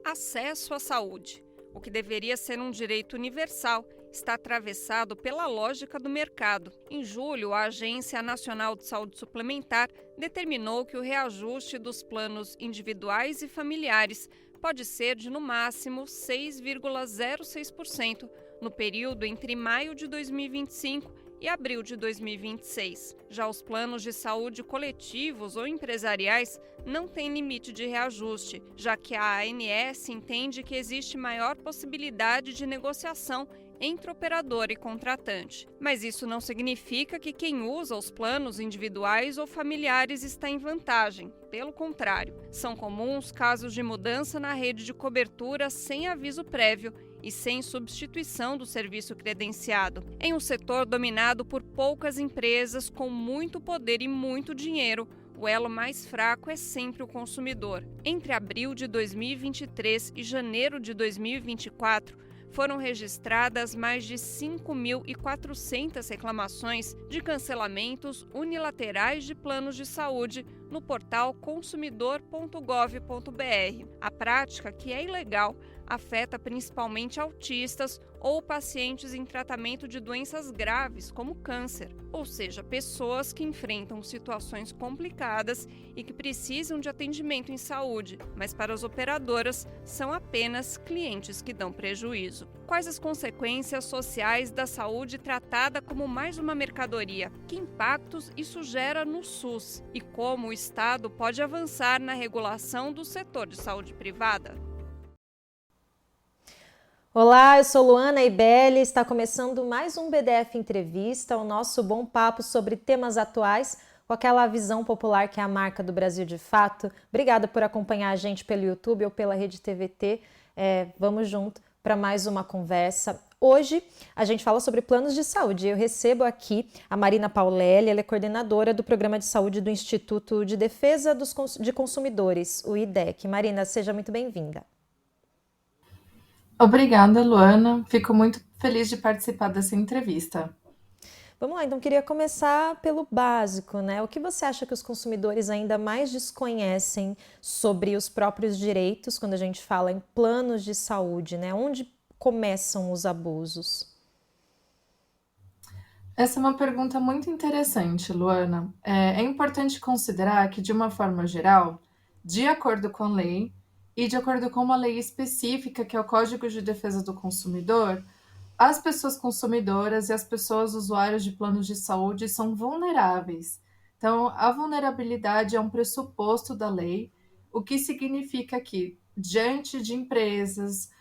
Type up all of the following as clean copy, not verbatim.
Acesso à saúde. O que deveria ser um direito universal está atravessado pela lógica do mercado. Em julho, a Agência Nacional de Saúde Suplementar determinou que o reajuste dos planos individuais e familiares pode ser de, no máximo, 6,06% no período entre maio de 2025 e abril de 2026. Já os planos de saúde coletivos ou empresariais não têm limite de reajuste, já que a ANS entende que existe maior possibilidade de negociação entre operador e contratante. Mas isso não significa que quem usa os planos individuais ou familiares está em vantagem. Pelo contrário, são comuns casos de mudança na rede de cobertura sem aviso prévio e sem substituição do serviço credenciado. Em um setor dominado por poucas empresas com muito poder e muito dinheiro, o elo mais fraco é sempre o consumidor. Entre abril de 2023 e janeiro de 2024, foram registradas mais de 5.400 reclamações de cancelamentos unilaterais de planos de saúde no portal consumidor.gov.br. A prática, que é ilegal, afeta principalmente autistas ou pacientes em tratamento de doenças graves, como câncer, ou seja, pessoas que enfrentam situações complicadas e que precisam de atendimento em saúde, mas para as operadoras são apenas clientes que dão prejuízo. Quais as consequências sociais da saúde tratada como mais uma mercadoria? Que impactos isso gera no SUS? E como o Estado pode avançar na regulação do setor de saúde privada? Olá, eu sou Luana Ibelli, está começando mais um BDF Entrevista, o nosso bom papo sobre temas atuais, com aquela visão popular que é a marca do Brasil de fato. Obrigada por acompanhar a gente pelo YouTube ou pela Rede TVT. Vamos junto para mais uma conversa. Hoje a gente fala sobre planos de saúde. Eu recebo aqui a Marina Paulelli, ela é coordenadora do Programa de Saúde do Instituto de Defesa de Consumidores, o IDEC. Marina, seja muito bem-vinda. Obrigada, Luana. Fico muito feliz de participar dessa entrevista. Vamos lá, então queria começar pelo básico, né? O que você acha que os consumidores ainda mais desconhecem sobre os próprios direitos quando a gente fala em planos de saúde, né? Onde começam os abusos? Essa é uma pergunta muito interessante, Luana. É importante considerar que, de uma forma geral, de acordo com a lei e de acordo com uma lei específica, que é o Código de Defesa do Consumidor, as pessoas consumidoras e as pessoas usuárias de planos de saúde são vulneráveis. Então, a vulnerabilidade é um pressuposto da lei, o que significa que, diante de empresas,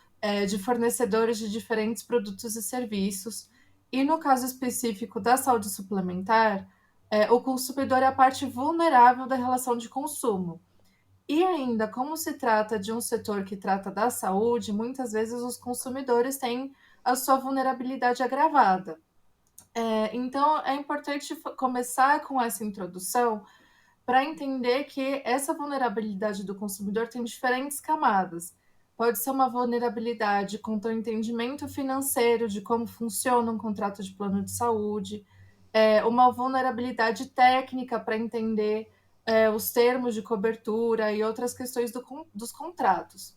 de fornecedores de diferentes produtos e serviços, e no caso específico da saúde suplementar, o consumidor é a parte vulnerável da relação de consumo. E ainda, como se trata de um setor que trata da saúde, muitas vezes os consumidores têm a sua vulnerabilidade agravada. Então, é importante começar com essa introdução para entender que essa vulnerabilidade do consumidor tem diferentes camadas. Pode ser uma vulnerabilidade quanto ao entendimento financeiro de como funciona um contrato de plano de saúde, uma vulnerabilidade técnica para entender os termos de cobertura e outras questões dos contratos.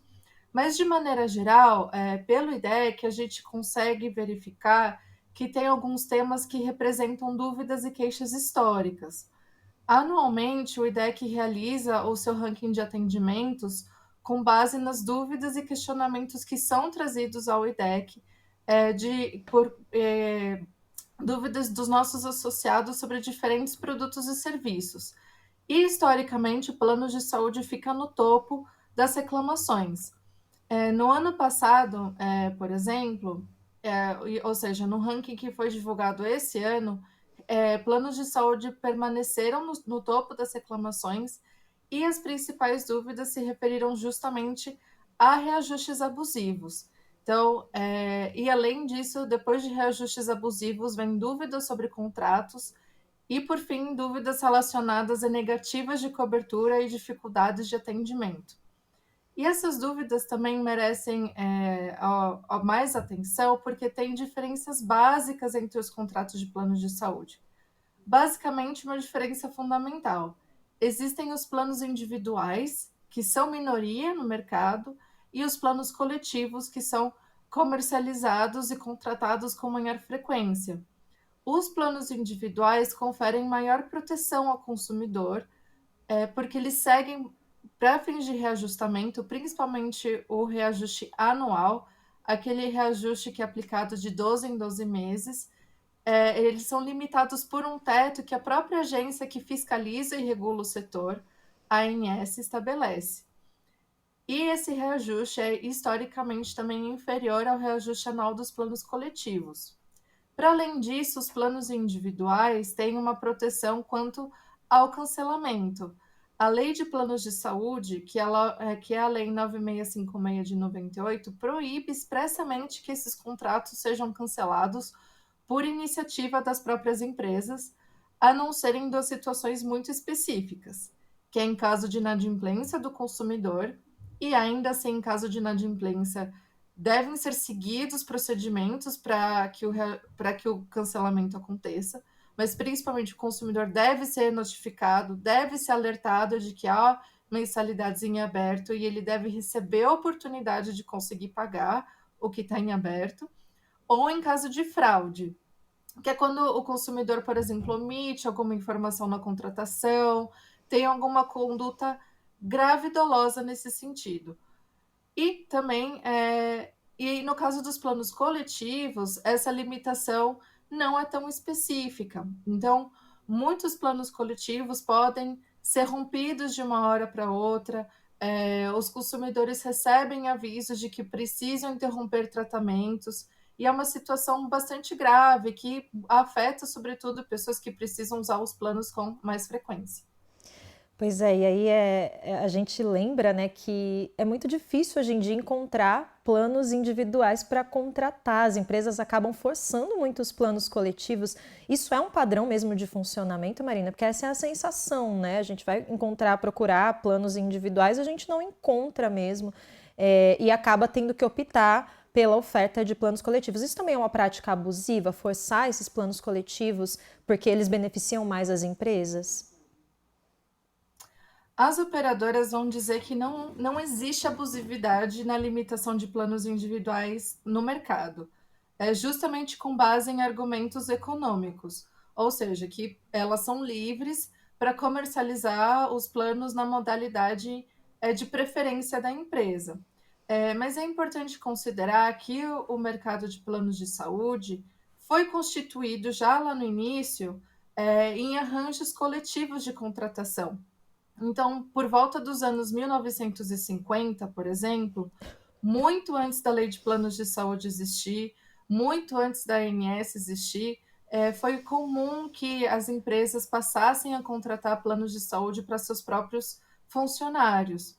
Mas, de maneira geral, pelo IDEC, a gente consegue verificar que tem alguns temas que representam dúvidas e queixas históricas. Anualmente, o IDEC realiza o seu ranking de atendimentos com base nas dúvidas e questionamentos que são trazidos ao IDEC por dúvidas dos nossos associados sobre diferentes produtos e serviços. E, historicamente, o plano de saúde fica no topo das reclamações. No ano passado, por exemplo, ou seja, no ranking que foi divulgado esse ano, planos de saúde permaneceram no topo das reclamações e as principais dúvidas se referiram justamente a reajustes abusivos. Então, e além disso, depois de reajustes abusivos, vem dúvidas sobre contratos e, por fim, dúvidas relacionadas a negativas de cobertura e dificuldades de atendimento. E essas dúvidas também merecem mais atenção porque tem diferenças básicas entre os contratos de planos de saúde. Basicamente, uma diferença fundamental. Existem os planos individuais, que são minoria no mercado, e os planos coletivos, que são comercializados e contratados com maior frequência. Os planos individuais conferem maior proteção ao consumidor, porque eles seguem, para fins de reajustamento, principalmente o reajuste anual, aquele reajuste que é aplicado de 12 em 12 meses. Eles são limitados por um teto que a própria agência que fiscaliza e regula o setor, a ANS, estabelece. E esse reajuste é historicamente também inferior ao reajuste anual dos planos coletivos. Para além disso, os planos individuais têm uma proteção quanto ao cancelamento. A Lei de Planos de Saúde, que é a Lei 9656 de 98, proíbe expressamente que esses contratos sejam cancelados por iniciativa das próprias empresas, a não ser em duas situações muito específicas, que é em caso de inadimplência do consumidor, e ainda assim, em caso de inadimplência, devem ser seguidos procedimentos para que o cancelamento aconteça, mas principalmente o consumidor deve ser notificado, deve ser alertado de que há mensalidades em aberto e ele deve receber a oportunidade de conseguir pagar o que está em aberto, ou em caso de fraude, que é quando o consumidor, por exemplo, omite alguma informação na contratação, tem alguma conduta grave e dolosa nesse sentido. E também, e no caso dos planos coletivos, essa limitação não é tão específica. Então, muitos planos coletivos podem ser rompidos de uma hora para outra, os consumidores recebem avisos de que precisam interromper tratamentos, e é uma situação bastante grave que afeta, sobretudo, pessoas que precisam usar os planos com mais frequência. Pois é, e aí a gente lembra, né, que é muito difícil hoje em dia encontrar planos individuais para contratar. As empresas acabam forçando muito os planos coletivos. Isso é um padrão mesmo de funcionamento, Marina? Porque essa é a sensação, né? A gente vai procurar planos individuais, a gente não encontra mesmo, e acaba tendo que optar pela oferta de planos coletivos. Isso também é uma prática abusiva, forçar esses planos coletivos porque eles beneficiam mais as empresas? As operadoras vão dizer que não existe abusividade na limitação de planos individuais no mercado. É justamente com base em argumentos econômicos, ou seja, que elas são livres para comercializar os planos na modalidade de preferência da empresa. Mas é importante considerar que o mercado de planos de saúde foi constituído já lá no início em arranjos coletivos de contratação. Então, por volta dos anos 1950, por exemplo, muito antes da Lei de Planos de Saúde existir, muito antes da ANS existir, foi comum que as empresas passassem a contratar planos de saúde para seus próprios funcionários.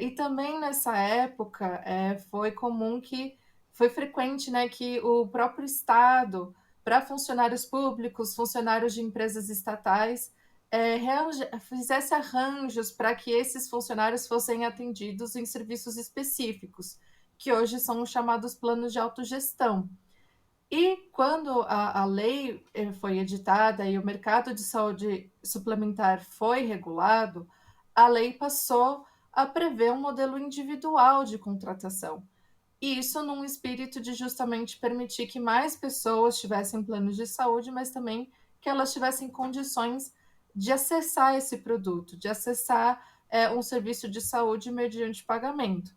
E também nessa época foi frequente, né, que o próprio Estado, para funcionários públicos, funcionários de empresas estatais, fizesse arranjos para que esses funcionários fossem atendidos em serviços específicos, que hoje são os chamados planos de autogestão. E quando a lei foi editada e o mercado de saúde suplementar foi regulado, a lei passou a prever um modelo individual de contratação. E isso num espírito de justamente permitir que mais pessoas tivessem planos de saúde, mas também que elas tivessem condições de acessar esse produto, de acessar um serviço de saúde mediante pagamento.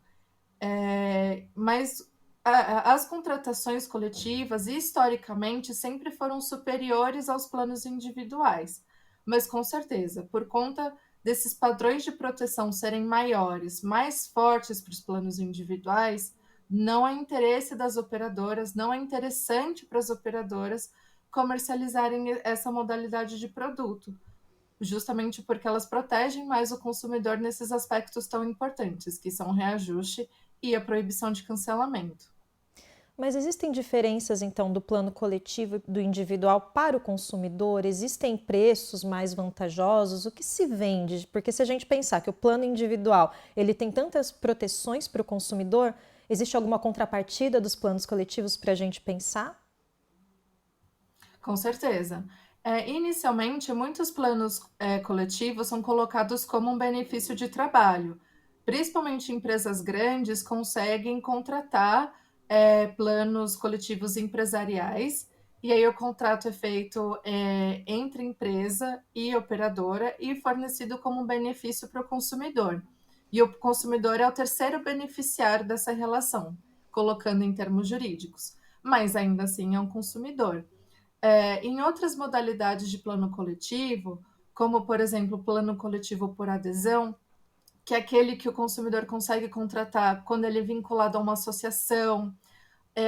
Mas as contratações coletivas, historicamente, sempre foram superiores aos planos individuais. Mas, com certeza, por conta desses padrões de proteção serem maiores, mais fortes para os planos individuais, não é interesse das operadoras, não é interessante para as operadoras comercializarem essa modalidade de produto, justamente porque elas protegem mais o consumidor nesses aspectos tão importantes, que são o reajuste e a proibição de cancelamento. Mas existem diferenças, então, do plano coletivo e do individual para o consumidor? Existem preços mais vantajosos? O que se vende? Porque se a gente pensar que o plano individual ele tem tantas proteções para o consumidor, existe alguma contrapartida dos planos coletivos para a gente pensar? Com certeza. Inicialmente, muitos planos coletivos são colocados como um benefício de trabalho. principalmente empresas grandes, conseguem contratar planos coletivos empresariais, e aí o contrato é feito entre empresa e operadora e fornecido como benefício para o consumidor. E o consumidor é o terceiro beneficiário dessa relação, colocando em termos jurídicos, mas ainda assim é um consumidor. Em outras modalidades de plano coletivo, como por exemplo o plano coletivo por adesão, que é aquele que o consumidor consegue contratar quando ele é vinculado a uma associação,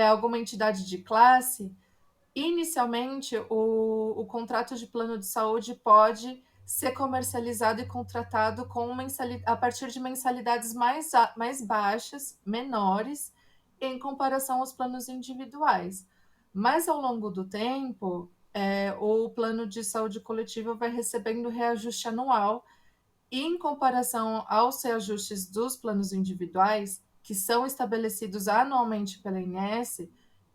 alguma entidade de classe, inicialmente o contrato de plano de saúde pode ser comercializado e contratado a partir de mensalidades mais baixas, menores, em comparação aos planos individuais. Mas ao longo do tempo, o plano de saúde coletivo vai recebendo reajuste anual e em comparação aos reajustes dos planos individuais, que são estabelecidos anualmente pela INS,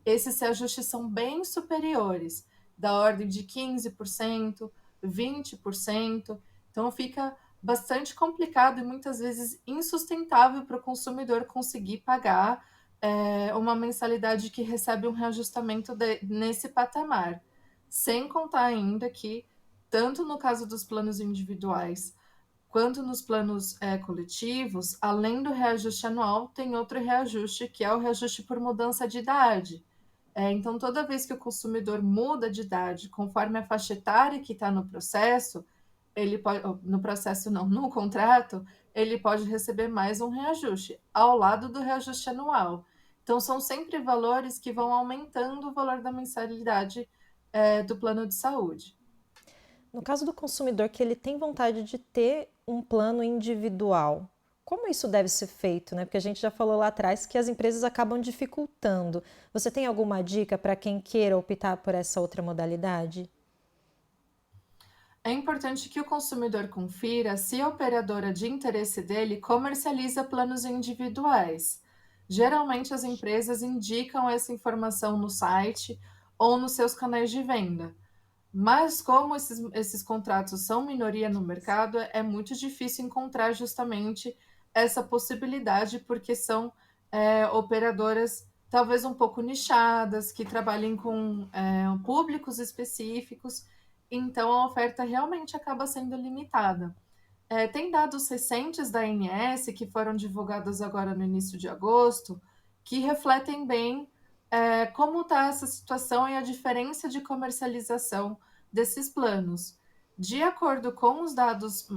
esses reajustes são bem superiores, da ordem de 15%, 20%. Então fica bastante complicado e muitas vezes insustentável para o consumidor conseguir pagar uma mensalidade que recebe um reajustamento nesse patamar. Sem contar ainda que, tanto no caso dos planos individuais quanto nos planos coletivos, além do reajuste anual, tem outro reajuste, que é o reajuste por mudança de idade. Então, toda vez que o consumidor muda de idade, conforme a faixa etária que está no processo, ele pode, no processo não, no contrato, ele pode receber mais um reajuste, ao lado do reajuste anual. Então, são sempre valores que vão aumentando o valor da mensalidade do plano de saúde. No caso do consumidor que ele tem vontade de ter um plano individual, como isso deve ser feito, né? Porque a gente já falou lá atrás que as empresas acabam dificultando. Você tem alguma dica para quem queira optar por essa outra modalidade? É importante que o consumidor confira se a operadora de interesse dele comercializa planos individuais. Geralmente, as empresas indicam essa informação no site ou nos seus canais de venda. Mas, como esses contratos são minoria no mercado, é muito difícil encontrar justamente essa possibilidade, porque são operadoras talvez um pouco nichadas, que trabalhem com públicos específicos, então a oferta realmente acaba sendo limitada. Tem dados recentes da ANS, que foram divulgados agora no início de agosto, que refletem bem como está essa situação e a diferença de comercialização desses planos. De acordo com os dados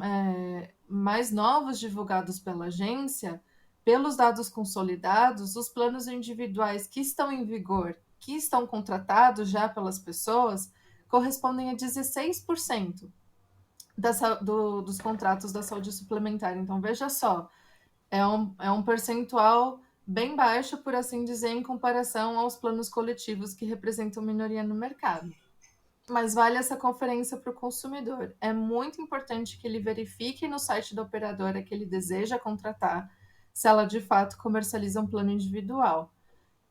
mais novos divulgados pela agência, pelos dados consolidados, os planos individuais que estão em vigor, que estão contratados já pelas pessoas, correspondem a 16% dos contratos da saúde suplementar. Então, veja só, é um percentual bem baixo, por assim dizer, em comparação aos planos coletivos que representam minoria no mercado. Mas vale essa conferência para o consumidor. É muito importante que ele verifique no site da operadora que ele deseja contratar se ela de fato comercializa um plano individual.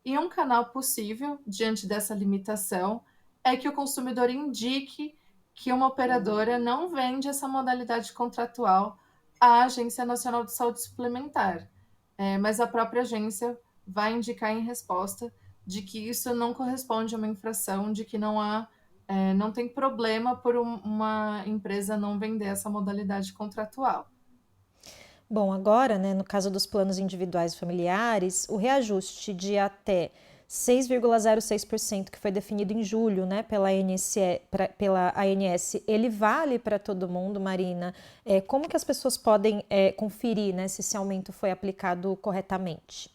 E um canal possível, diante dessa limitação, é que o consumidor indique que uma operadora não vende essa modalidade contratual à Agência Nacional de Saúde Suplementar, mas a própria agência vai indicar em resposta de que isso não corresponde a uma infração, de que não tem problema por uma empresa não vender essa modalidade contratual. Bom, agora, né, no caso dos planos individuais e familiares, o reajuste de até 6,06% que foi definido em julho, né, pela ANS, ele vale para todo mundo, Marina? Como que as pessoas podem conferir, né, se esse aumento foi aplicado corretamente?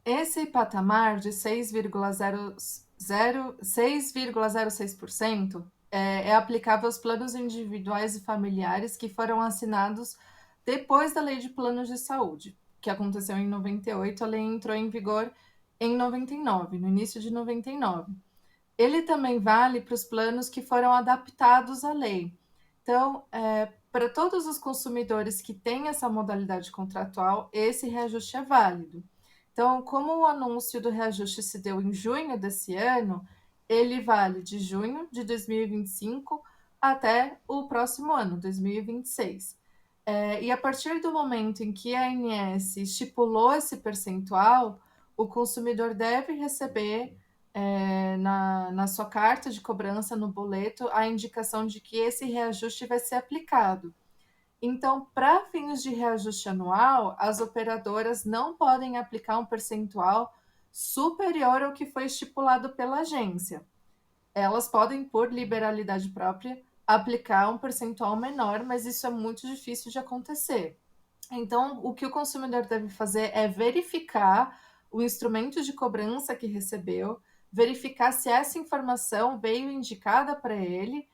Esse patamar de 6,06% é aplicável aos planos individuais e familiares que foram assinados depois da Lei de Planos de Saúde, que aconteceu em 98, a lei entrou em vigor em 99, no início de 99. Ele também vale para os planos que foram adaptados à lei. Então, para todos os consumidores que têm essa modalidade contratual, esse reajuste é válido. Então, como o anúncio do reajuste se deu em junho desse ano, ele vale de junho de 2025 até o próximo ano, 2026. E a partir do momento em que a ANS estipulou esse percentual, o consumidor deve receber na sua carta de cobrança, no boleto, a indicação de que esse reajuste vai ser aplicado. Então, para fins de reajuste anual, as operadoras não podem aplicar um percentual superior ao que foi estipulado pela agência. Elas podem, por liberalidade própria, aplicar um percentual menor, mas isso é muito difícil de acontecer. Então, o que o consumidor deve fazer é verificar o instrumento de cobrança que recebeu, verificar se essa informação veio indicada para ele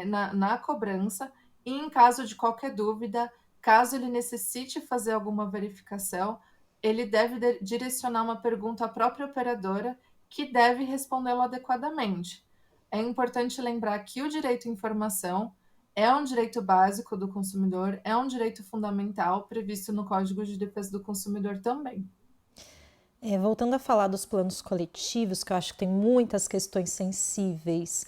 na cobrança, e em caso de qualquer dúvida, caso ele necessite fazer alguma verificação, ele deve direcionar uma pergunta à própria operadora, que deve respondê-lo adequadamente. É importante lembrar que o direito à informação é um direito básico do consumidor, é um direito fundamental previsto no Código de Defesa do Consumidor também. Voltando a falar dos planos coletivos, que eu acho que tem muitas questões sensíveis,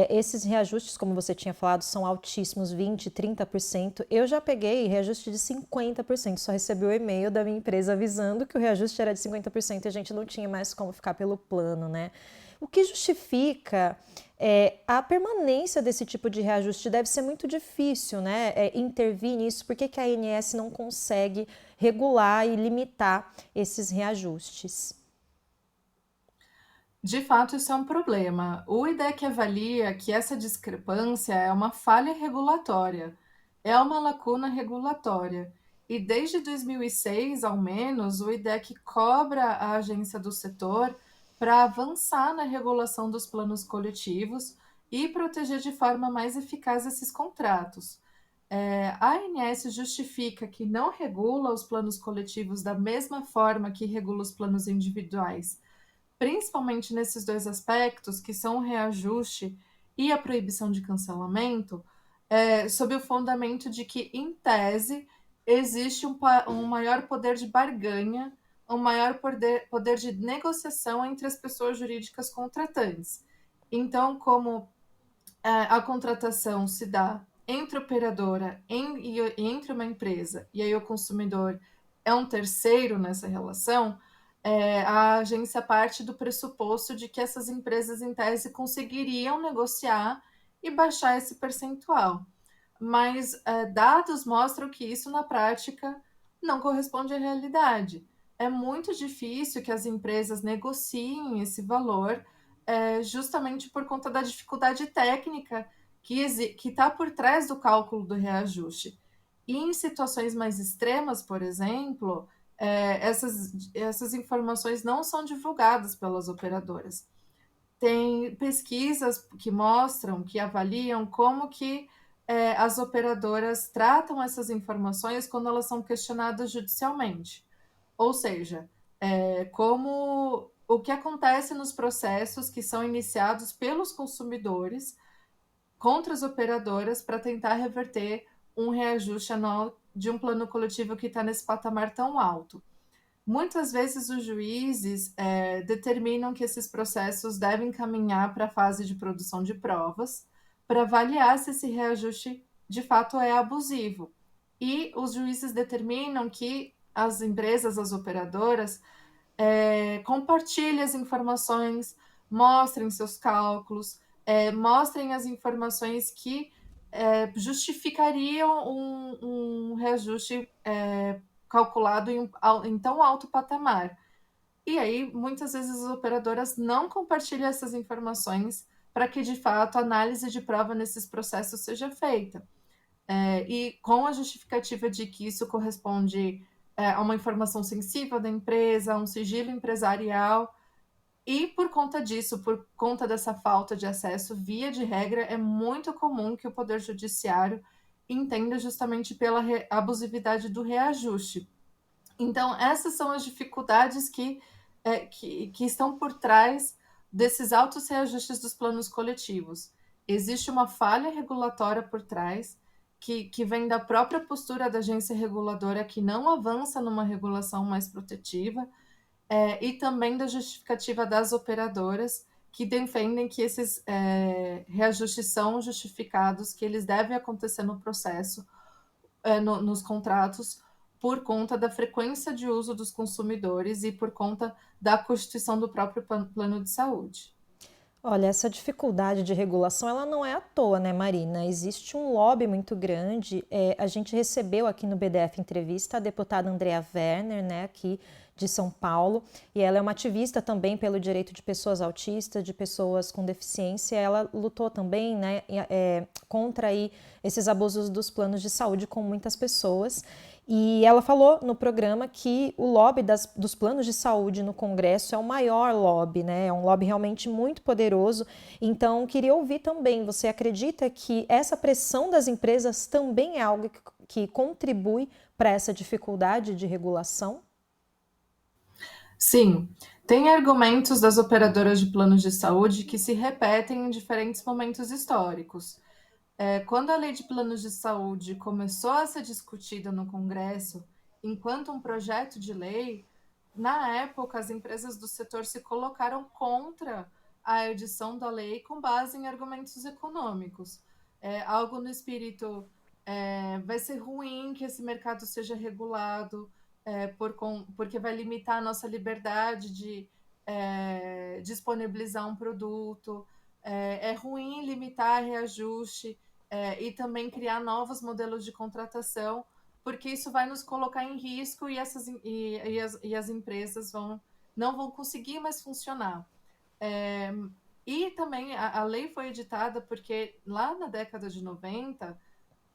esses reajustes, como você tinha falado, são altíssimos, 20%, 30%. Eu já peguei reajuste de 50%, só recebi o e-mail da minha empresa avisando que o reajuste era de 50% e a gente não tinha mais como ficar pelo plano, né? O que justifica a permanência desse tipo de reajuste? Deve ser muito difícil, né, intervir nisso. Por que a ANS não consegue regular e limitar esses reajustes? De fato, isso é um problema. O IDEC avalia que essa discrepância é uma falha regulatória, é uma lacuna regulatória. E desde 2006, ao menos, o IDEC cobra a agência do setor para avançar na regulação dos planos coletivos e proteger de forma mais eficaz esses contratos. A ANS justifica que não regula os planos coletivos da mesma forma que regula os planos individuais, principalmente nesses dois aspectos, que são o reajuste e a proibição de cancelamento, sob o fundamento de que, em tese, existe um maior poder de barganha, um maior poder de negociação entre as pessoas jurídicas contratantes. Então, como a contratação se dá entre operadora e entre uma empresa, e aí o consumidor é um terceiro nessa relação, a agência parte do pressuposto de que essas empresas, em tese, conseguiriam negociar e baixar esse percentual. Mas dados mostram que isso, na prática, não corresponde à realidade. É muito difícil que as empresas negociem esse valor, justamente por conta da dificuldade técnica que está por trás do cálculo do reajuste. E em situações mais extremas, por exemplo, essas informações não são divulgadas pelas operadoras. Tem pesquisas que mostram, que avaliam como que as operadoras tratam essas informações quando elas são questionadas judicialmente. Ou seja, como o que acontece nos processos que são iniciados pelos consumidores contra as operadoras para tentar reverter um reajuste anual de um plano coletivo que está nesse patamar tão alto. Muitas vezes os juízes determinam que esses processos devem caminhar para a fase de produção de provas para avaliar se esse reajuste de fato é abusivo. E os juízes determinam que as empresas, as operadoras, compartilhem as informações, mostrem seus cálculos, mostrem as informações que justificariam um reajuste calculado em tão alto patamar. E aí, muitas vezes, as operadoras não compartilham essas informações para que, de fato, a análise de prova nesses processos seja feita. E com a justificativa de que isso corresponde a uma informação sensível da empresa, a um sigilo empresarial, e por conta disso, por conta dessa falta de acesso, via de regra, é muito comum que o Poder Judiciário entenda justamente pela abusividade do reajuste. Então, essas são as dificuldades que estão por trás desses altos reajustes dos planos coletivos. Existe uma falha regulatória por trás, que vem da própria postura da agência reguladora, que não avança numa regulação mais protetiva, e também da justificativa das operadoras, que defendem que esses reajustes são justificados, que eles devem acontecer no processo, nos contratos por conta da frequência de uso dos consumidores e por conta da constituição do próprio plano de saúde. Olha, essa dificuldade de regulação, ela não é à toa, né, Marina? Existe um lobby muito grande. A gente recebeu aqui no BDF Entrevista a deputada Andrea Werner, né, aqui de São Paulo, e ela é uma ativista também pelo direito de pessoas autistas, de pessoas com deficiência. Ela lutou também, né, contra aí esses abusos dos planos de saúde com muitas pessoas. E ela falou no programa que o lobby dos planos de saúde no Congresso é o maior lobby, né? É um lobby realmente muito poderoso. Então, queria ouvir também, você acredita que essa pressão das empresas também é algo que contribui para essa dificuldade de regulação? Sim, tem argumentos das operadoras de planos de saúde que se repetem em diferentes momentos históricos. Quando a lei de planos de saúde começou a ser discutida no Congresso enquanto um projeto de lei, na época as empresas do setor se colocaram contra a edição da lei com base em argumentos econômicos. Algo no espírito, vai ser ruim que esse mercado seja regulado, porque vai limitar a nossa liberdade de disponibilizar um produto, é ruim limitar reajuste, e também criar novos modelos de contratação, porque isso vai nos colocar em risco e as empresas não vão conseguir mais funcionar. É, e também a lei foi editada porque lá na década de 90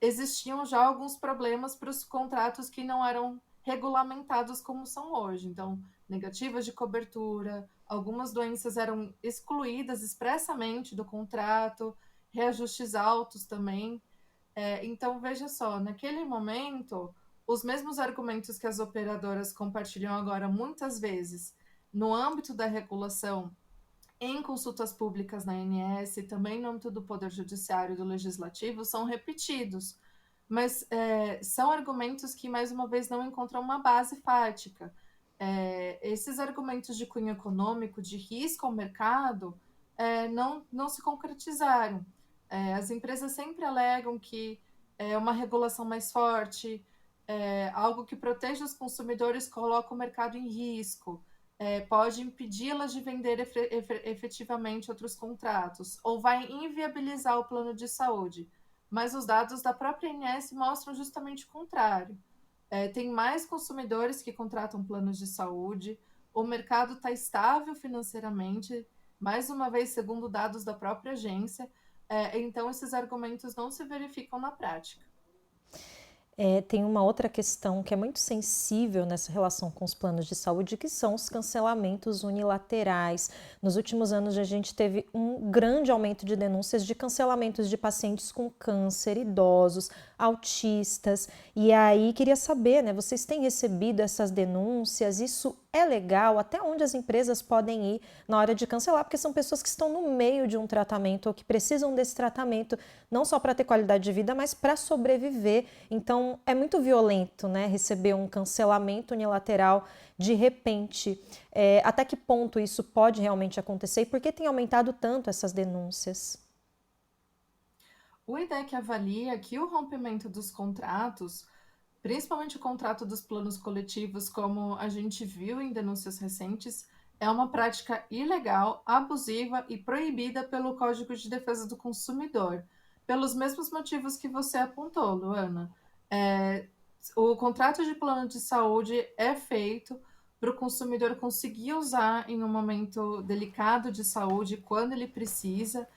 existiam já alguns problemas para os contratos que não eram regulamentados como são hoje. Então, negativas de cobertura, algumas doenças eram excluídas expressamente do contrato, reajustes altos também. Então, veja só, naquele momento, os mesmos argumentos que as operadoras compartilham agora, muitas vezes, no âmbito da regulação, em consultas públicas na ANS, também no âmbito do Poder Judiciário e do Legislativo, são repetidos. Mas são argumentos que, mais uma vez, não encontram uma base fática. Esses argumentos de cunho econômico, de risco ao mercado, não se concretizaram. As empresas sempre alegam que uma regulação mais forte, algo que proteja os consumidores, coloca o mercado em risco, pode impedi-las de vender efetivamente outros contratos, ou vai inviabilizar o plano de saúde. Mas os dados da própria ANS mostram justamente o contrário. Tem mais consumidores que contratam planos de saúde, o mercado está estável financeiramente, mais uma vez, segundo dados da própria agência, então esses argumentos não se verificam na prática. Tem uma outra questão que é muito sensível nessa relação com os planos de saúde, que são os cancelamentos unilaterais. Nos últimos anos, a gente teve um grande aumento de denúncias de cancelamentos de pacientes com câncer, idosos, autistas. E aí, queria saber, né? Vocês têm recebido essas denúncias? Isso é legal? Até onde as empresas podem ir na hora de cancelar? Porque são pessoas que estão no meio de um tratamento ou que precisam desse tratamento, não só para ter qualidade de vida, mas para sobreviver. Então, é muito violento, né, receber um cancelamento unilateral de repente. Até que ponto isso pode realmente acontecer e por que tem aumentado tanto essas denúncias? O IDEC avalia que o rompimento dos contratos, principalmente o contrato dos planos coletivos, como a gente viu em denúncias recentes, é uma prática ilegal, abusiva e proibida pelo Código de Defesa do Consumidor, pelos mesmos motivos que você apontou, Luana. O contrato de plano de saúde é feito para o consumidor conseguir usar em um momento delicado de saúde, quando ele precisa.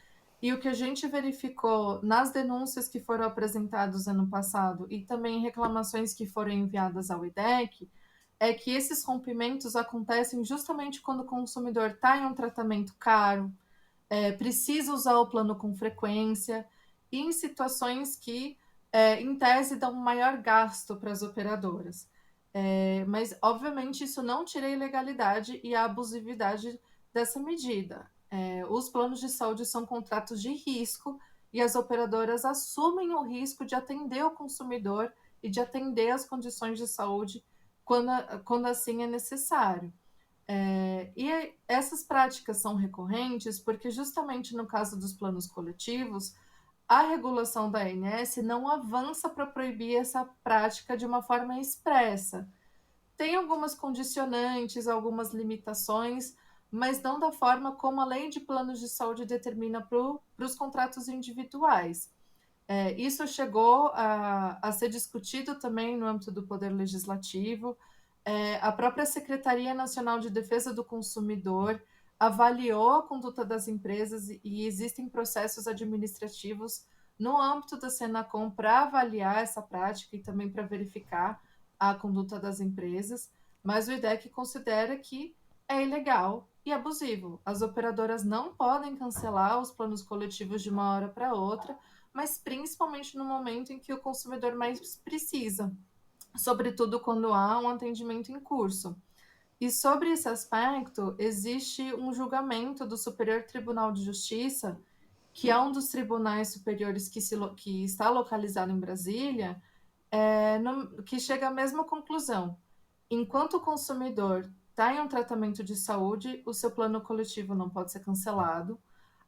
E o que a gente verificou nas denúncias que foram apresentadas ano passado e também reclamações que foram enviadas ao IDEC, é que esses rompimentos acontecem justamente quando o consumidor está em um tratamento caro, precisa usar o plano com frequência, e em situações que, em tese, dão um maior gasto para as operadoras. Mas, obviamente, isso não tira a ilegalidade e a abusividade dessa medida. Os planos de saúde são contratos de risco e as operadoras assumem o risco de atender o consumidor e de atender as condições de saúde quando assim é necessário. E essas práticas são recorrentes porque, justamente no caso dos planos coletivos, a regulação da ANS não avança para proibir essa prática de uma forma expressa. Tem algumas condicionantes, algumas limitações, mas não da forma como a lei de planos de saúde determina para os contratos individuais. Isso chegou a ser discutido também no âmbito do Poder Legislativo. A própria Secretaria Nacional de Defesa do Consumidor avaliou a conduta das empresas e existem processos administrativos no âmbito da Senacom para avaliar essa prática e também para verificar a conduta das empresas, mas o IDEC considera que é ilegal e abusivo. As operadoras não podem cancelar os planos coletivos de uma hora para outra, mas principalmente no momento em que o consumidor mais precisa, sobretudo quando há um atendimento em curso. E sobre esse aspecto, existe um julgamento do Superior Tribunal de Justiça, que é um dos tribunais superiores que está localizado em Brasília, que chega à mesma conclusão. Enquanto o consumidor está em um tratamento de saúde, o seu plano coletivo não pode ser cancelado.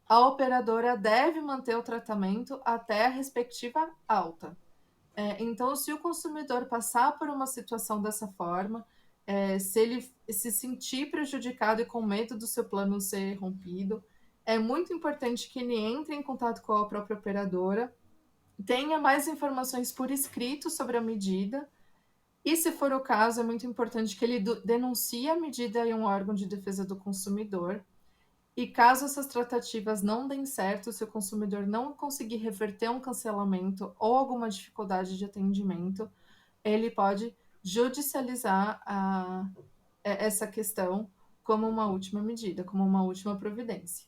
A operadora deve manter o tratamento até a respectiva alta. Então, se o consumidor passar por uma situação dessa forma, se ele se sentir prejudicado e com medo do seu plano ser rompido, é muito importante que ele entre em contato com a própria operadora, tenha mais informações por escrito sobre a medida, e se for o caso, é muito importante que ele denuncie a medida em um órgão de defesa do consumidor. E caso essas tratativas não deem certo, se o consumidor não conseguir reverter um cancelamento ou alguma dificuldade de atendimento, ele pode judicializar essa questão como uma última medida, como uma última providência.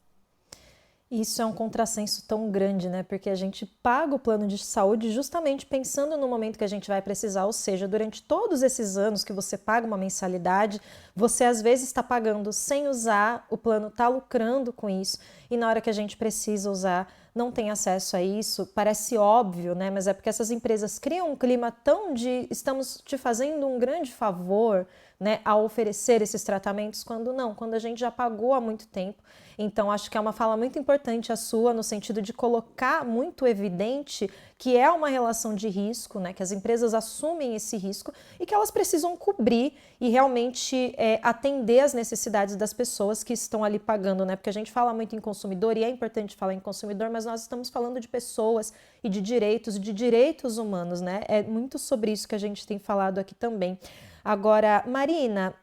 Isso é um contrassenso tão grande, né? Porque a gente paga o plano de saúde justamente pensando no momento que a gente vai precisar, ou seja, durante todos esses anos que você paga uma mensalidade, você às vezes está pagando sem usar, o plano está lucrando com isso, e na hora que a gente precisa usar, não tem acesso a isso. Parece óbvio, né? Mas é porque essas empresas criam um clima tão de estamos te fazendo um grande favor, né, ao oferecer esses tratamentos, quando não, quando a gente já pagou há muito tempo. Então, acho que é uma fala muito importante a sua, no sentido de colocar muito evidente que é uma relação de risco, né, que as empresas assumem esse risco e que elas precisam cobrir e realmente atender às necessidades das pessoas que estão ali pagando, né, porque a gente fala muito em consumidor e é importante falar em consumidor, mas nós estamos falando de pessoas e de direitos humanos, né, é muito sobre isso que a gente tem falado aqui também. Agora, Marina,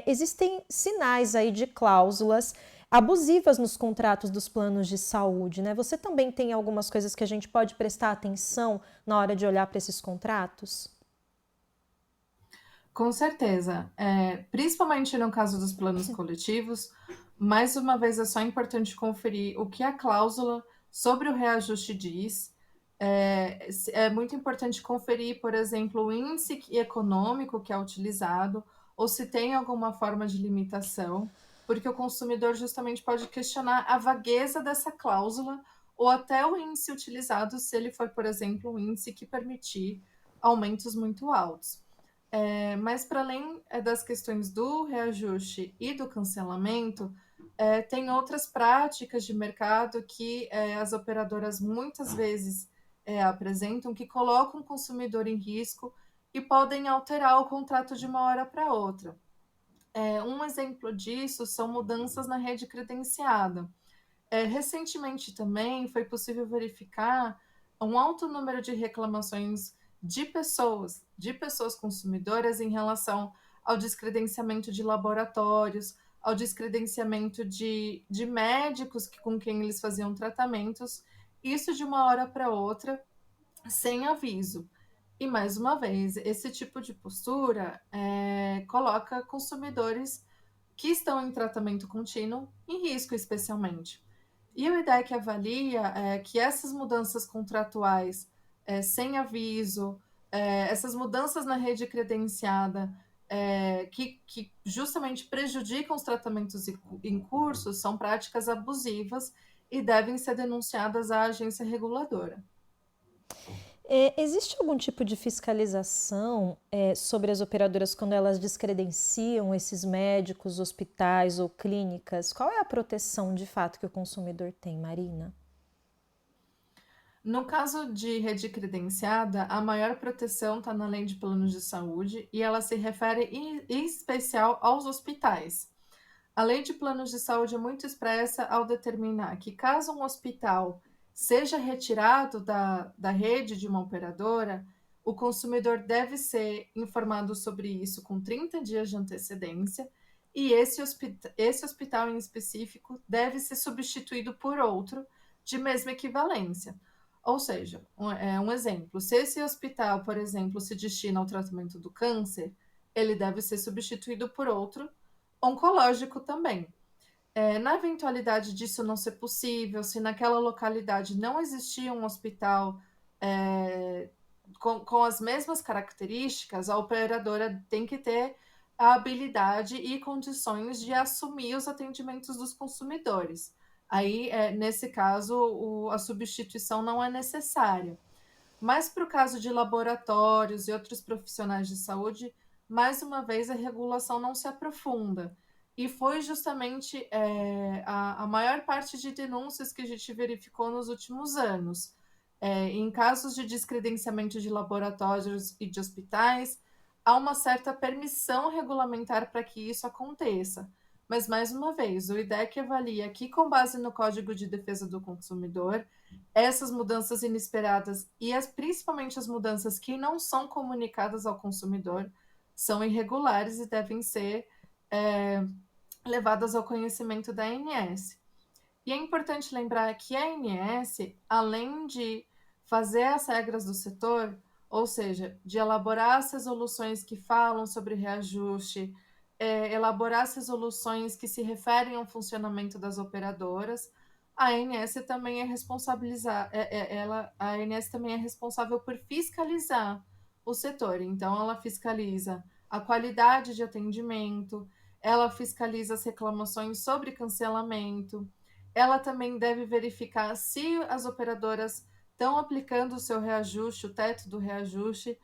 existem sinais aí de cláusulas abusivas nos contratos dos planos de saúde, né? Você também tem algumas coisas que a gente pode prestar atenção na hora de olhar para esses contratos? Com certeza. Principalmente no caso dos planos coletivos, mais uma vez é só importante conferir o que a cláusula sobre o reajuste diz. É muito importante conferir, por exemplo, o índice econômico que é utilizado, ou se tem alguma forma de limitação, porque o consumidor justamente pode questionar a vagueza dessa cláusula ou até o índice utilizado, se ele for, por exemplo, um índice que permitir aumentos muito altos. Mas para além das questões do reajuste e do cancelamento, tem outras práticas de mercado que as operadoras muitas vezes apresentam que colocam o consumidor em risco e podem alterar o contrato de uma hora para outra. Um exemplo disso são mudanças na rede credenciada. Recentemente também foi possível verificar um alto número de reclamações de pessoas consumidoras em relação ao descredenciamento de laboratórios, ao descredenciamento de médicos com quem eles faziam tratamentos, isso de uma hora para outra, sem aviso. E, mais uma vez, esse tipo de postura coloca consumidores que estão em tratamento contínuo em risco, especialmente. E o IDEC avalia que essas mudanças contratuais sem aviso, essas mudanças na rede credenciada, que justamente prejudicam os tratamentos em curso, são práticas abusivas e devem ser denunciadas à agência reguladora. Existe algum tipo de fiscalização sobre as operadoras quando elas descredenciam esses médicos, hospitais ou clínicas? Qual é a proteção de fato que o consumidor tem, Marina? No caso de rede credenciada, a maior proteção está na Lei de Planos de Saúde e ela se refere em especial aos hospitais. A Lei de Planos de Saúde é muito expressa ao determinar que, caso um hospital seja retirado da rede de uma operadora, o consumidor deve ser informado sobre isso com 30 dias de antecedência e esse hospital em específico deve ser substituído por outro de mesma equivalência. Ou seja, um exemplo, se esse hospital, por exemplo, se destina ao tratamento do câncer, ele deve ser substituído por outro oncológico também. Na eventualidade disso não ser possível, se naquela localidade não existia um hospital com as mesmas características, a operadora tem que ter a habilidade e condições de assumir os atendimentos dos consumidores. Aí, nesse caso, a substituição não é necessária. Mas para o caso de laboratórios e outros profissionais de saúde, mais uma vez a regulação não se aprofunda. E foi justamente a maior parte de denúncias que a gente verificou nos últimos anos. Em casos de descredenciamento de laboratórios e de hospitais, há uma certa permissão regulamentar para que isso aconteça. Mas, mais uma vez, o IDEC avalia que, com base no Código de Defesa do Consumidor, essas mudanças inesperadas e principalmente as mudanças que não são comunicadas ao consumidor são irregulares e devem ser levadas ao conhecimento da ANS. E é importante lembrar que a ANS, além de fazer as regras do setor, ou seja, de elaborar as resoluções que falam sobre reajuste, elaborar as resoluções que se referem ao funcionamento das operadoras, a ANS também a ANS também é responsável por fiscalizar o setor. Então, ela fiscaliza a qualidade de atendimento, ela fiscaliza as reclamações sobre cancelamento, ela também deve verificar se as operadoras estão aplicando o seu reajuste, o teto do reajuste.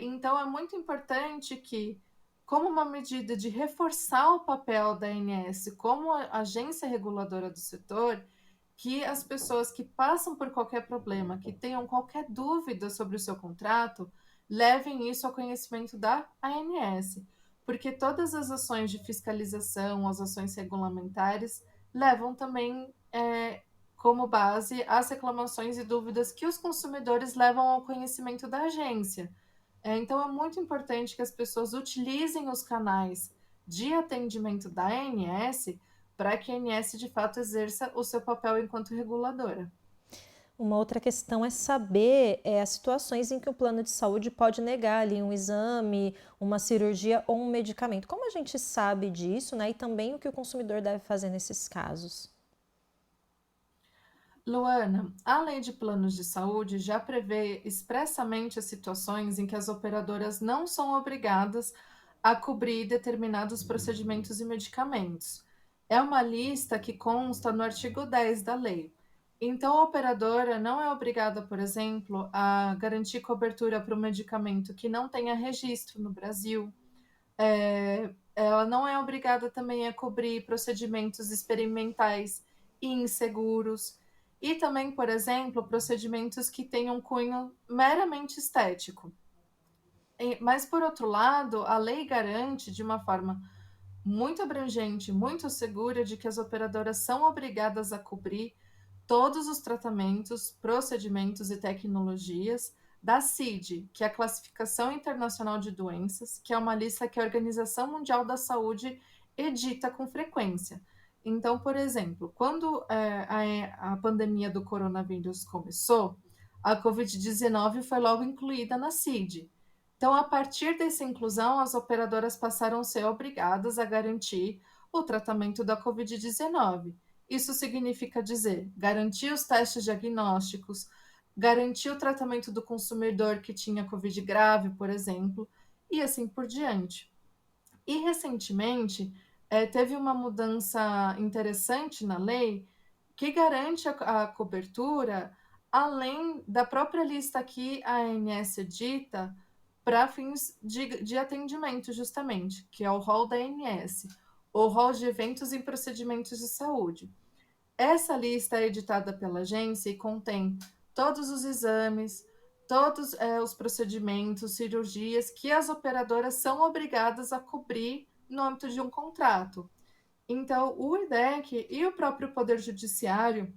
Então, é muito importante que, como uma medida de reforçar o papel da ANS como agência reguladora do setor, que as pessoas que passam por qualquer problema, que tenham qualquer dúvida sobre o seu contrato, levem isso ao conhecimento da ANS, porque todas as ações de fiscalização, as ações regulamentares, levam também como base as reclamações e dúvidas que os consumidores levam ao conhecimento da agência. Então, é muito importante que as pessoas utilizem os canais de atendimento da ANS para que a ANS, de fato, exerça o seu papel enquanto reguladora. Uma outra questão é saber as situações em que o plano de saúde pode negar ali um exame, uma cirurgia ou um medicamento. Como a gente sabe disso, né? E também o que o consumidor deve fazer nesses casos? Luana, a Lei de Planos de Saúde já prevê expressamente as situações em que as operadoras não são obrigadas a cobrir determinados procedimentos e medicamentos. É uma lista que consta no artigo 10 da lei. Então, a operadora não é obrigada, por exemplo, a garantir cobertura para um medicamento que não tenha registro no Brasil. Ela não é obrigada também a cobrir procedimentos experimentais e inseguros. E também, por exemplo, procedimentos que tenham cunho meramente estético. Mas, por outro lado, a lei garante, de uma forma muito abrangente, muito segura, de que as operadoras são obrigadas a cobrir todos os tratamentos, procedimentos e tecnologias da CID, que é a Classificação Internacional de Doenças, que é uma lista que a Organização Mundial da Saúde edita com frequência. Então, por exemplo, quando a pandemia do coronavírus começou, a Covid-19 foi logo incluída na CID. Então, a partir dessa inclusão, as operadoras passaram a ser obrigadas a garantir o tratamento da Covid-19. Isso significa dizer, garantir os testes diagnósticos, garantir o tratamento do consumidor que tinha Covid grave, por exemplo, e assim por diante. E recentemente, teve uma mudança interessante na lei que garante a cobertura, além da própria lista que a ANS edita para fins de atendimento, justamente, que é o rol da ANS, o rol de eventos e procedimentos de saúde. Essa lista é editada pela agência e contém todos os exames, todos os procedimentos, cirurgias que as operadoras são obrigadas a cobrir no âmbito de um contrato. Então, o IDEC e o próprio Poder Judiciário,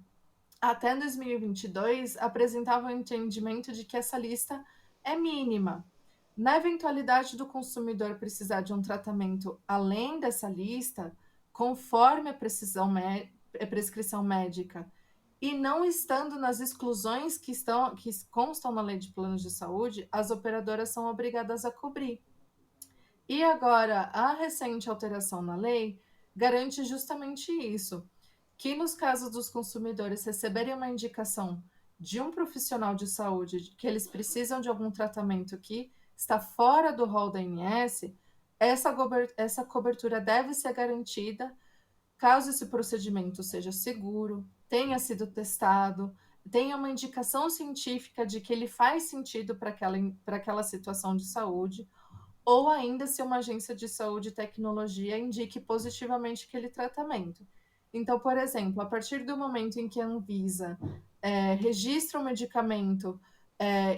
até 2022, apresentavam o entendimento de que essa lista é mínima. Na eventualidade do consumidor precisar de um tratamento além dessa lista, conforme a prescrição médica, e não estando nas exclusões que constam na lei de planos de saúde, as operadoras são obrigadas a cobrir. E agora, a recente alteração na lei garante justamente isso, que nos casos dos consumidores receberem uma indicação de um profissional de saúde de que eles precisam de algum tratamento que está fora do rol da ANS, essa cobertura deve ser garantida caso esse procedimento seja seguro, tenha sido testado, tenha uma indicação científica de que ele faz sentido para aquela situação de saúde, ou ainda se uma agência de saúde e tecnologia indique positivamente aquele tratamento. Então, por exemplo, a partir do momento em que a Anvisa registra um medicamento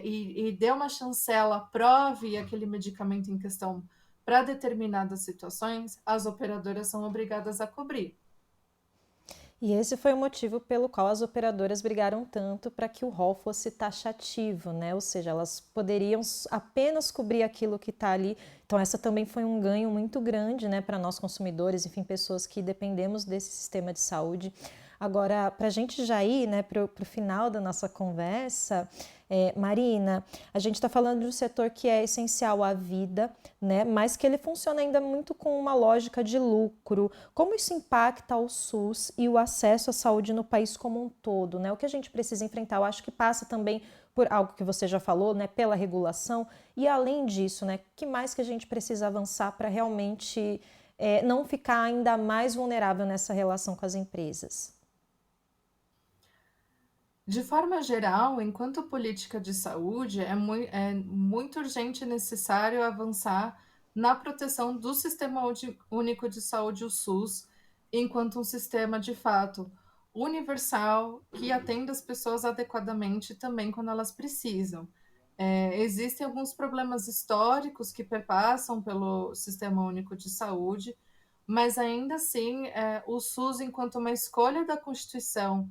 e dê uma chancela, aprove aquele medicamento em questão para determinadas situações, as operadoras são obrigadas a cobrir. E esse foi o motivo pelo qual as operadoras brigaram tanto para que o rol fosse taxativo, né? Ou seja, elas poderiam apenas cobrir aquilo que está ali. Então, essa também foi um ganho muito grande, né, para nós consumidores, enfim, pessoas que dependemos desse sistema de saúde. Agora, para a gente já ir, né, para o final da nossa conversa, Marina, a gente está falando de um setor que é essencial à vida, né, mas que ele funciona ainda muito com uma lógica de lucro. Como isso impacta o SUS e o acesso à saúde no país como um todo, né? O que a gente precisa enfrentar, eu acho que passa também por algo que você já falou, né, pela regulação, e além disso, né, que mais que a gente precisa avançar para realmente não ficar ainda mais vulnerável nessa relação com as empresas? De forma geral, enquanto política de saúde, é muito urgente e necessário avançar na proteção do Sistema Único de Saúde, o SUS, enquanto um sistema de fato universal que atenda as pessoas adequadamente também quando elas precisam. Existem alguns problemas históricos que perpassam pelo Sistema Único de Saúde, mas ainda assim, o SUS, enquanto uma escolha da Constituição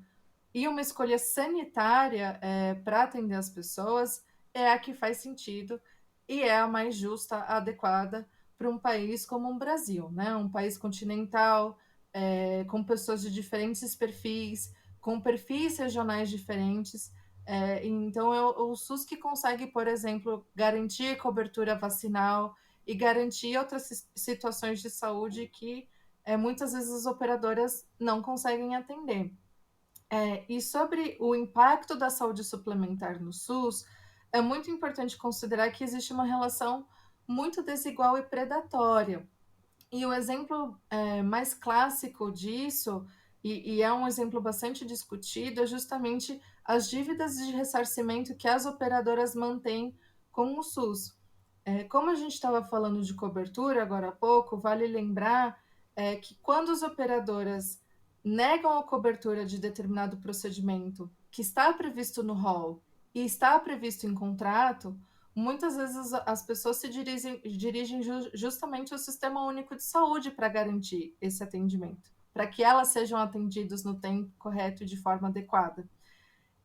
e uma escolha sanitária para atender as pessoas, é a que faz sentido e é a mais justa, adequada para um país como o Brasil, né? Um país continental, com pessoas de diferentes perfis, com perfis regionais diferentes. Então, é o SUS que consegue, por exemplo, garantir cobertura vacinal e garantir outras situações de saúde que muitas vezes as operadoras não conseguem atender. E sobre o impacto da saúde suplementar no SUS, é muito importante considerar que existe uma relação muito desigual e predatória. E o exemplo mais clássico disso, e é um exemplo bastante discutido, é justamente as dívidas de ressarcimento que as operadoras mantêm com o SUS. Como a gente estava falando de cobertura agora há pouco, vale lembrar que quando as operadoras negam a cobertura de determinado procedimento que está previsto no rol e está previsto em contrato, muitas vezes as pessoas se dirigem justamente ao Sistema Único de Saúde para garantir esse atendimento, para que elas sejam atendidas no tempo correto e de forma adequada.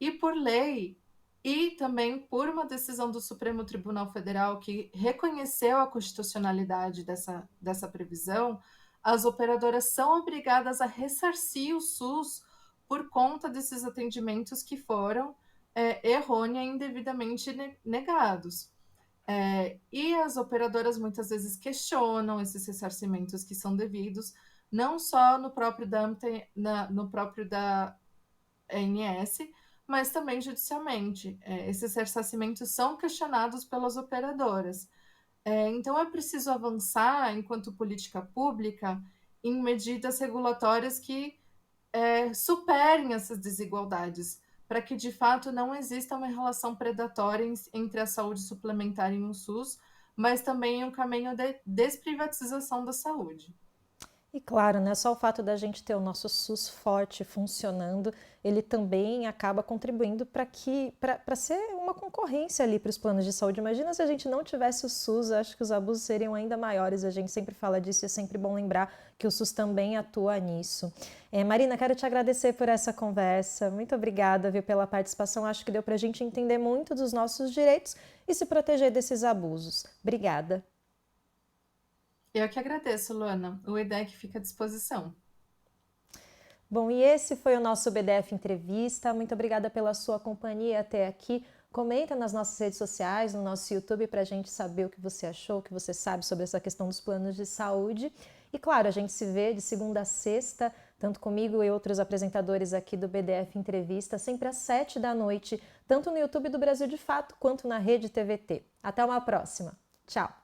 E por lei, e também por uma decisão do Supremo Tribunal Federal que reconheceu a constitucionalidade dessa previsão, as operadoras são obrigadas a ressarcir o SUS por conta desses atendimentos que foram errônea e indevidamente negados. E as operadoras muitas vezes questionam esses ressarcimentos que são devidos, não só no próprio da ANS, mas também judicialmente. Esses ressarcimentos são questionados pelas operadoras. Então, é preciso avançar, enquanto política pública, em medidas regulatórias que superem essas desigualdades, para que, de fato, não exista uma relação predatória entre a saúde suplementar e o SUS, mas também um caminho de desprivatização da saúde. E claro, né, só o fato da gente ter o nosso SUS forte funcionando, ele também acaba contribuindo para ser uma concorrência ali para os planos de saúde. Imagina se a gente não tivesse o SUS, acho que os abusos seriam ainda maiores. A gente sempre fala disso e é sempre bom lembrar que o SUS também atua nisso. Marina, quero te agradecer por essa conversa. Muito obrigada, viu, pela participação. Acho que deu para a gente entender muito dos nossos direitos e se proteger desses abusos. Obrigada. Eu que agradeço, Luana. O EDEC fica à disposição. Bom, e esse foi o nosso BDF Entrevista. Muito obrigada pela sua companhia até aqui. Comenta nas nossas redes sociais, no nosso YouTube, para a gente saber o que você achou, o que você sabe sobre essa questão dos planos de saúde. E claro, a gente se vê de segunda a sexta, tanto comigo e outros apresentadores aqui do BDF Entrevista, sempre às 7 da noite, tanto no YouTube do Brasil de Fato, quanto na Rede TVT. Até uma próxima. Tchau!